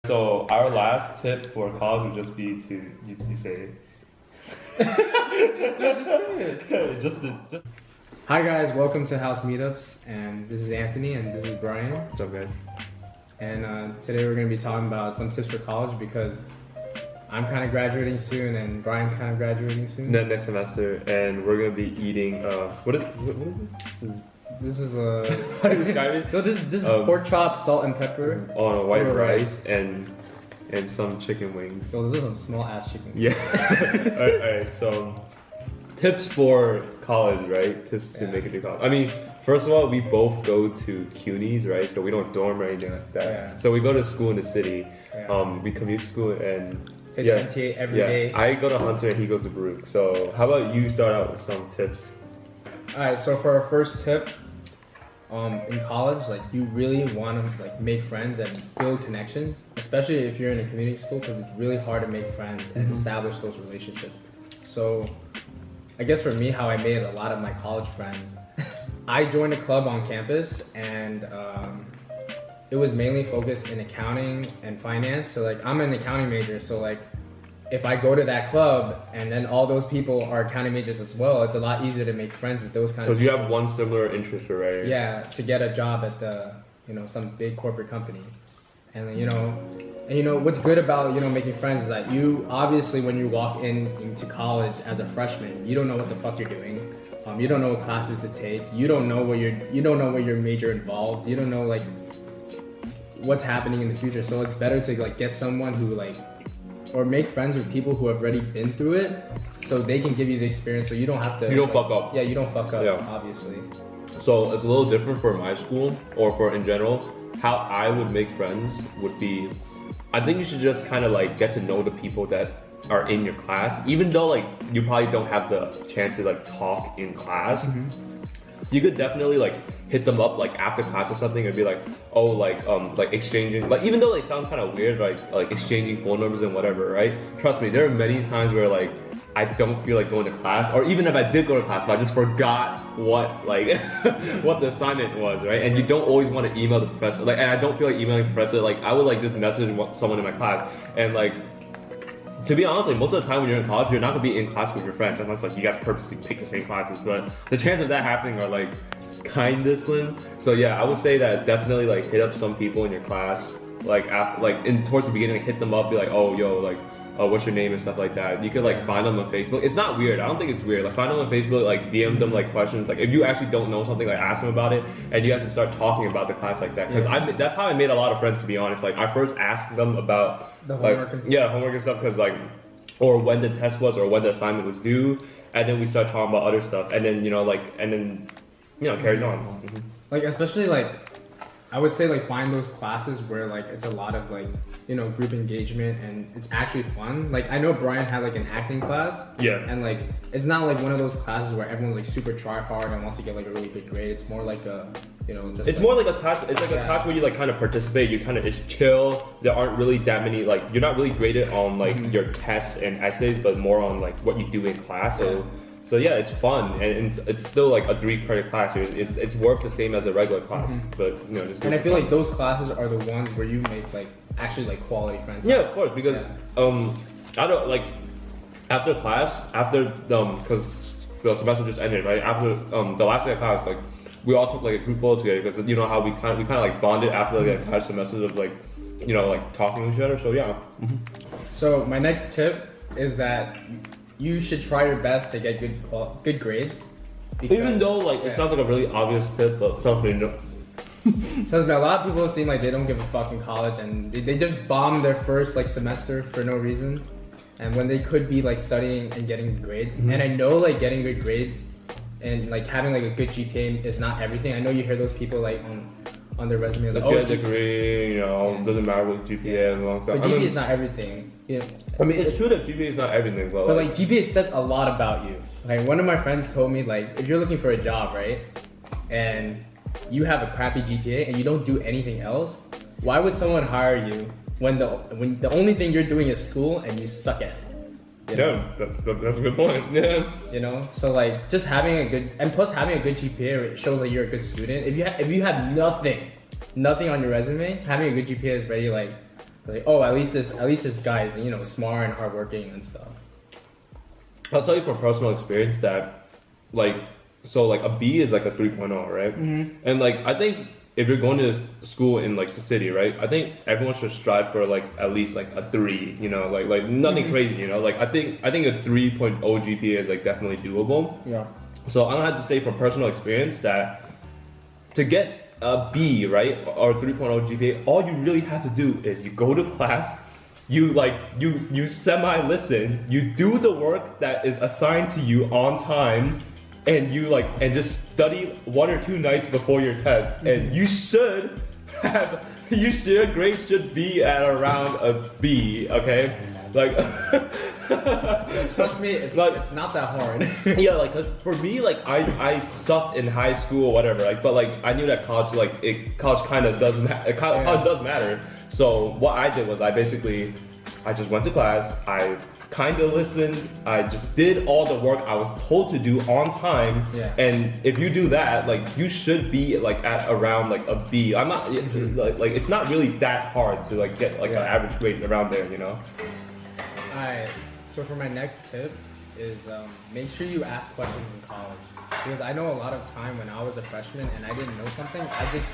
So our last tip for college would just be to you say it. No, just say it. just. Hi guys, welcome to Housemeetups, and this is Anthony and this is Brian. What's up, guys? And today we're going to be talking about some tips for college because I'm kind of graduating soon and Brian's kind of graduating soon. Next semester, and we're gonna be eating. What is it? This is a. How do you describe it? No, this is pork chop, salt and pepper. On a white Over rice and some chicken wings. So this is some small ass chicken. Yeah. Alright. So tips for college, right? To make it to college. I mean, first of all, we both go to Cuny's, right? So we don't dorm or anything like that. Yeah. So we go to school in the city. Yeah. We commute to school and. Take the MTA every day. I go to Hunter and he goes to Baruch. So how about you start out with some tips? Alright, so for our first tip, in college, like you really want to like make friends and build connections, especially if you're in a community school, because it's really hard to make friends and establish those relationships. So I guess for me, how I made a lot of my college friends, I joined a club on campus and it was mainly focused in accounting and finance. So like I'm an accounting major, so like if I go to that club and then all those people are accounting majors as well, it's a lot easier to make friends with those kind of people. Because you have one similar interest, right? Yeah, to get a job at the, some big corporate company. And what's good about, making friends is that you obviously when you walk into college as a freshman, you don't know what the fuck you're doing. You don't know what classes to take. You don't know what your major involves. You don't know like what's happening in the future. So it's better to like get someone who or make friends with people who have already been through it so they can give you the experience so you don't have to. You don't fuck up. Yeah, you don't fuck up, Yeah. obviously. So it's a little different for my school or for in general. How I would make friends would be, I think you should just kind of like get to know the people that are in your class, even though like you probably don't have the chance to like talk in class. You could definitely like hit them up like after class or something and be like, oh, like exchanging, like even though like sounds kind of weird, like exchanging phone numbers and whatever, right? Trust me, there are many times where like I don't feel like going to class, or even if I did go to class, but I just forgot what like what the assignment was, right? And you don't always want to email the professor, like, and I don't feel like emailing the professor. Like I would like just message someone in my class, and like to be honest, like most of the time when you're in college, you're not gonna be in class with your friends unless like you guys purposely pick the same classes. But the chance of that happening are like kinda slim. So yeah, I would say that definitely like hit up some people in your class, like after, towards the beginning, hit them up, be like, oh yo, like what's your name and stuff like that. You could like find them on Facebook. It's not weird. I don't think it's weird. Like find them on Facebook, like DM them like questions. Like if you actually don't know something, like ask them about it, and you guys can start talking about the class like that. Because that's how I made a lot of friends, to be honest. Like I first asked them about the homework and stuff. Yeah, homework and stuff, because like, or when the test was, or when the assignment was due, and then we start talking about other stuff, and then carries on. Like especially like I would say like find those classes where like it's a lot of like group engagement and it's actually fun. Like I know Brian had like an acting class. Yeah. And like it's not like one of those classes where everyone's like super try hard and wants to get like a really good grade. It's more like a just it's more like a class. It's like a class where you like kind of participate. You kind of just chill. There aren't really that many like you're not really graded on like your tests and essays, but more on like what you do in class. So yeah, it's fun and it's still like a 3-credit class. It's worth the same as a regular class, but just. And I feel like those classes are the ones where you make like actually like quality friends. Yeah, of course, because I don't like after class because the semester just ended, right? After the last day of class, like we all took like a group photo together because you know how we kind of like bonded after like entire semesters of like like talking to each other. So yeah. So my next tip is that you should try your best to get good grades. Even though like it sounds like a really obvious tip, but something. Trust me, a lot of people seem like they don't give a fuck in college and they just bomb their first like semester for no reason, and when they could be like studying and getting grades. And I know like getting good grades and like having like a good GPA is not everything. I know you hear those people like on their resume like, get a degree, doesn't matter what GPA and all that. But GPA is not everything. I mean, it's true that GPA is not everything, but like GPA says a lot about you. Like one of my friends told me like if you're looking for a job, right, and you have a crappy GPA and you don't do anything else, why would someone hire you when the only thing you're doing is school and you suck at it? Yeah, that's a good point. Yeah. So like just having a good, and plus having a good GPA shows that you're a good student. If you have nothing on your resume, having a good GPA is already like I was like, oh, at least this guy is, you know, smart and hardworking and stuff. I'll tell you from personal experience that, like, so like a B is like a 3.0, right? And like I think if you're going to school in like the city, right? I think everyone should strive for like at least like a 3, you know, like nothing crazy, you know. Like I think a 3.0 GPA is like definitely doable. Yeah. So I'm gonna have to say from personal experience that to get a B, right, or 3.0 GPA, all you really have to do is you go to class, you semi-listen, you do the work that is assigned to you on time, and and just study 1 or 2 nights before your test, and your grade should be at around a B, okay? Like, trust me, it's not that hard. yeah, like, cause for me, like, I sucked in high school or whatever, like, but like, I knew that college, college kind of does matter. College does matter. So what I did was I just went to class. I kind of listened. I just did all the work I was told to do on time. Yeah. And if you do that, like, you should be like at around like a B. I'm not like it's not really that hard to like get like an average grade around there, you know. Alright, so for my next tip is make sure you ask questions in college. Because I know a lot of time when I was a freshman and I didn't know something, I just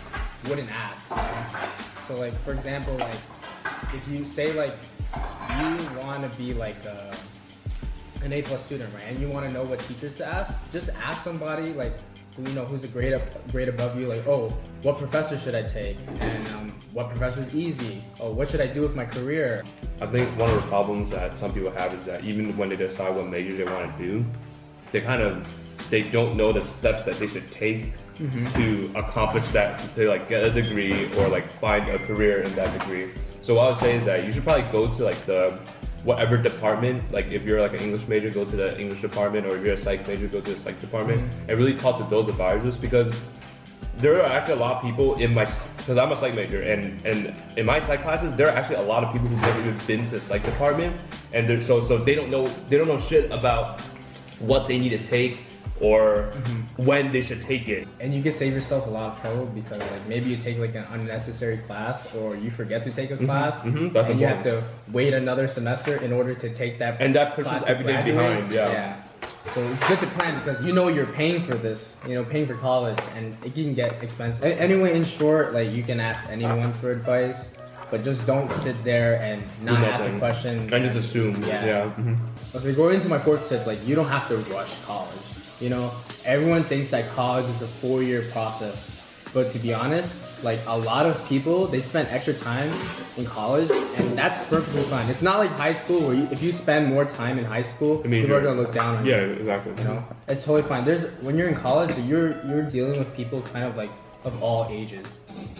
wouldn't ask. You know? So like, for example, like if you say like you want to be like an A+ student, right? And you want to know what teachers to ask, just ask somebody like who you know who's a grade above you, like, oh, what professor should I take? And what professor is easy? Oh, what should I do with my career? I think one of the problems that some people have is that even when they decide what major they want to do, they don't know the steps that they should take to accomplish that, to like get a degree or like find a career in that degree. So what I would say is that you should probably go to like the whatever department, like if you're like an English major, go to the English department, or if you're a psych major, go to the psych department, and really talk to those advisors, because there are actually a lot of people because I'm a psych major, and in my psych classes, there are actually a lot of people who've never even been to the psych department, and so they don't know shit about what they need to take or when they should take it. And you can save yourself a lot of trouble because like maybe you take like an unnecessary class, or you forget to take a class, and you have to wait another semester in order to take that. And that pushes everything behind. Yeah. So it's good to plan because you know you're paying for this, you know, paying for college, and it can get expensive. Anyway, in short, like you can ask anyone for advice, but just don't sit there and not ask a question. And just assume. Yeah. So going into my 4th tip, like you don't have to rush college. You know, everyone thinks that college is a 4-year process, but to be honest, like a lot of people, they spend extra time in college, and that's perfectly fine. It's not like high school where if you spend more time in high school, people are gonna look down on you. Yeah, exactly. You know, it's totally fine. When you're in college, you're dealing with people kind of like of all ages.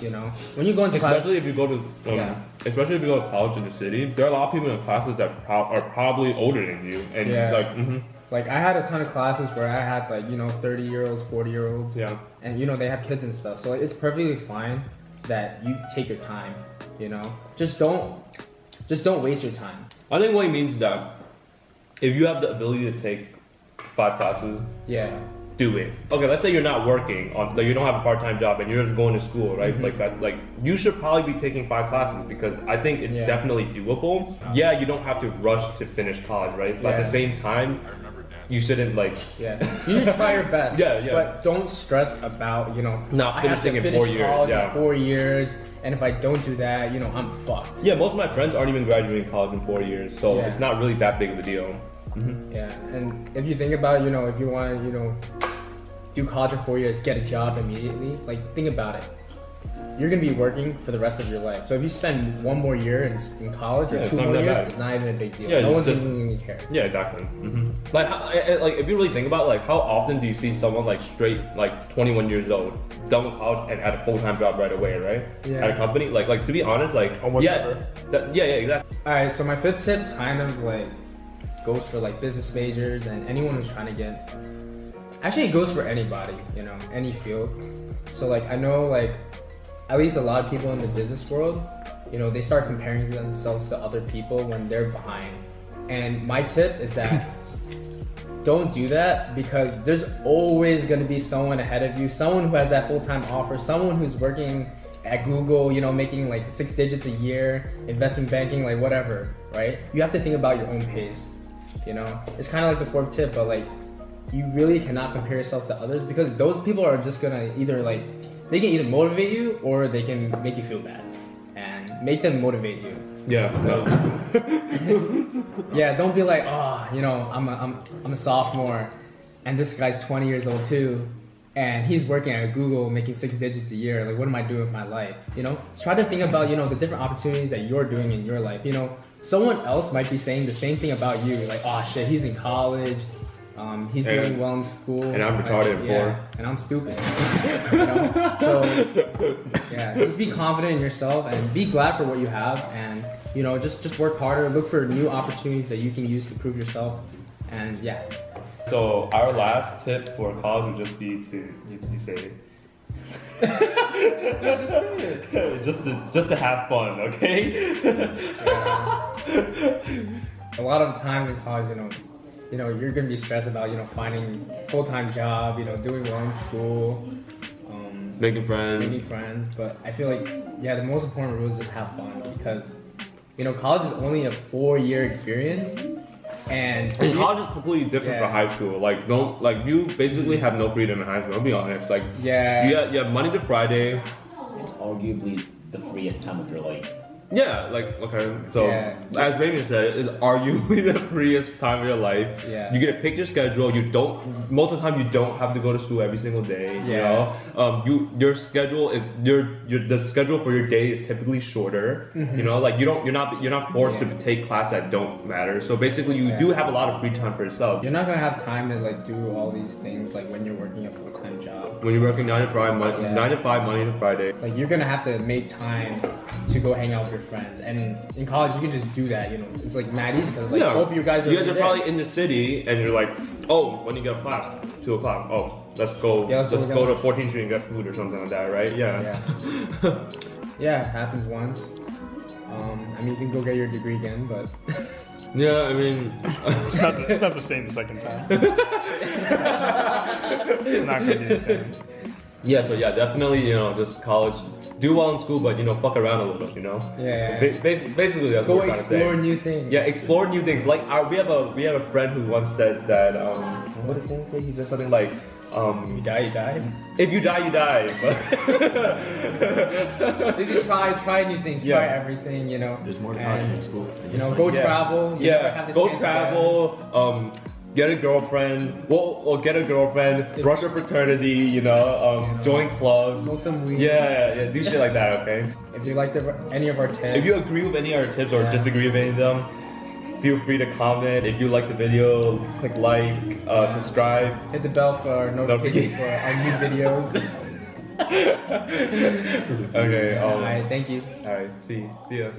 You know, when you go into especially if you go to college in the city, there are a lot of people in classes that are probably older than you, and Like I had a ton of classes where I had like, you know, 30-year-olds, 40-year-olds. Yeah. And you know, they have kids and stuff. So it's perfectly fine that you take your time, you know? Just don't waste your time. I think what he means is that if you have the ability to take 5 classes, do it. Okay, let's say you're not working like you don't have a part-time job and you're just going to school, right? Like you should probably be taking 5 classes because I think it's definitely doable. Yeah, you don't have to rush to finish college, right? But at the same time, you shouldn't like. Yeah, you should try your best. But don't stress about, you know, not finishing in 4 years. College in 4 years, and if I don't do that, you know, I'm fucked. Yeah, most of my friends aren't even graduating college in 4 years, so it's not really that big of a deal. Yeah, and if you think about, you know, if you want to, you know, do college in 4 years, get a job immediately, like think about it. You're gonna be working for the rest of your life. So if you spend 1 more year in college or 2 more years, it's not even a big deal. No one's even gonna care. Yeah, exactly. Like if you really think about it, like how often do you see someone like straight like 21 years old, done with college and at a full-time job right away, right? Yeah. At a company, like to be honest, like almost never. Exactly. All right, so my 5th tip kind of like goes for like business majors and anyone who's trying to get. Actually, it goes for anybody, you know, any field. So like I know like. At least a lot of people in the business world, you know, they start comparing themselves to other people when they're behind. And my tip is that don't do that, because there's always going to be someone ahead of you, someone who has that full-time offer, someone who's working at Google, you know, making like 6 digits a year, investment banking, like whatever, right? You have to think about your own pace, you know? It's kind of like the fourth tip, but like, you really cannot compare yourself to others because those people are just gonna either like, they can either motivate you or they can make you feel bad. And make them motivate you. Yeah. No. Yeah, don't be like, oh, you know, I'm a sophomore and this guy's 20 years old too. And he's working at Google making 6 digits a year. Like, what am I doing with my life? You know, try to think about, you know, the different opportunities that you're doing in your life. You know, someone else might be saying the same thing about you. Like, oh shit, he's in college. He's doing well in school. And I'm retarded and poor. And I'm stupid. You know? So, yeah, just be confident in yourself and be glad for what you have. And, you know, just work harder. Look for new opportunities that you can use to prove yourself. And, yeah. So our last tip for college would just be to you say it. Yeah, just say it. just to have fun, okay? A lot of times in college, you know, you're gonna be stressed about, you know, finding a full-time job, you know, doing well in school, making friends. But I feel like, yeah, the most important rule is just have fun because, you know, college is only a 4-year experience. And college is completely different from high school. Like, you basically have no freedom in high school. I'll be honest. Like, you have Monday to Friday. It's arguably the freest time of your life. Yeah, like, okay, so as Raymond said, it's arguably the freest time of your life. Yeah. You get to pick your schedule. Most of the time you don't have to go to school every single day. Yeah. You know, your schedule is the schedule for your day is typically shorter. Mm-hmm. You know, like you're not forced to take classes that don't matter. So basically, you do have a lot of free time for yourself. You're not gonna have time to like do all these things like when you're working a full-time job. When you're working 9 to 5, Monday to Friday. Like you're gonna have to make time to go hang out with your friends, and in college you can just do that. You know, it's like mad easy because like both of you guys are probably in the city, and you're like, oh, when you get off class, 2 o'clock. Oh, let's go. Let's go to 14th Street and get food or something like that, right? Yeah. Yeah, it happens once. I mean, you can go get your degree again, but yeah, I mean, it's not the same the second time. It's not gonna be the same. Yeah, so definitely, you know, just college. Do well in school, but you know, fuck around a little bit, you know. Yeah. Basically, that's go what we're trying to say. explore new things. Yeah, explore new things. Like we have a friend who once said that what did he say? He said something like, you die, you die. If you die, you die. But Basically, try new things, try everything, you know. There's more to college than school. You know, go travel. You never have the go chance travel. Get a girlfriend. Well, get a girlfriend. Brush a fraternity. You know, join clubs. Smoke some weed. Yeah. Do shit like that. Okay. If you like any of our tips. If you agree with any of our tips or disagree with any of them, feel free to comment. If you like the video, click like, subscribe. Hit the bell for notifications for our new videos. Okay. Alright, thank you. Alright. See ya. See ya.